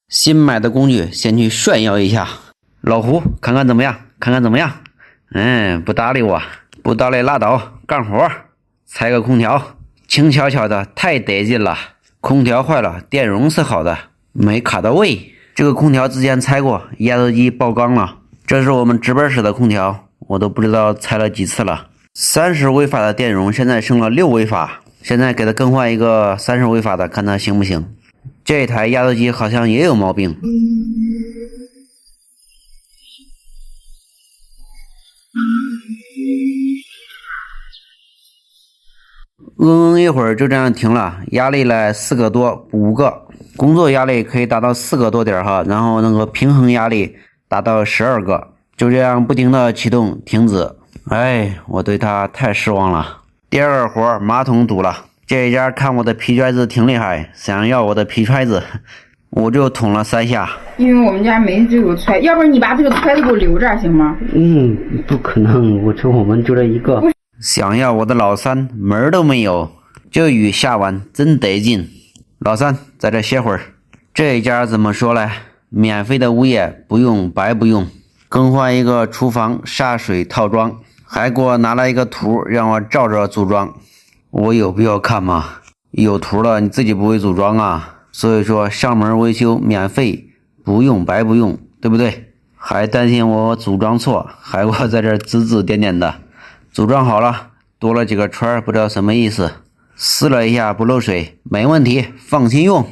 新买的工具先去炫耀一下。老胡，看看怎么样？看看怎么样？不搭理我，不搭理拉倒，干活。拆个空调，轻巧巧的，太得劲了。空调坏了，电容是好的，没卡到位。这个空调之前拆过，压缩机爆缸了。这是我们值班室的空调，我都不知道拆了几次了。30微法的电容现在剩了6微法，现在给它更换一个30微法的，看它行不行。这台压缩机好像也有毛病。一会儿就这样停了，压力来4个多5个，工作压力可以达到4个多点哈，然后那个平衡压力达到12个，就这样不停的启动停止。我对它太失望了。第二个活，马桶堵了，这一家看我的皮揣子挺厉害，想要我的皮揣子，我就捅了3下。因为我们家没这个揣，要不然你把这个揣子给我留着行吗？不可能，我们就这一个。想要我的老三门儿都没有，这雨下完真得劲。老三在这歇会儿。这一家怎么说嘞？免费的物业不用白不用。更换一个厨房下水套装，还给我拿了一个图让我照着组装。我有必要看吗？有图了你自己不会组装啊？所以说上门维修免费，不用白不用，对不对？还担心我组装错，还给我在这指指点点的。组装好了，多了几个圈，不知道什么意思。试了一下不漏水，没问题，放心用。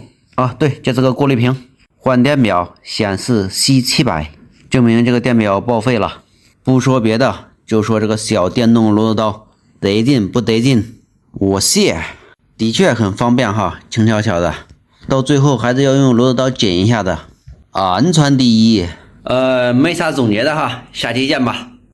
对，这是个过滤瓶。换电表显示 C700， 证明这个电表报废了。不说别的，就说这个小电动螺丝刀得劲不得劲？我谢，的确很方便哈，轻巧巧的。到最后还是要用螺丝刀剪一下的，安全第一。没啥总结的哈，下期见吧。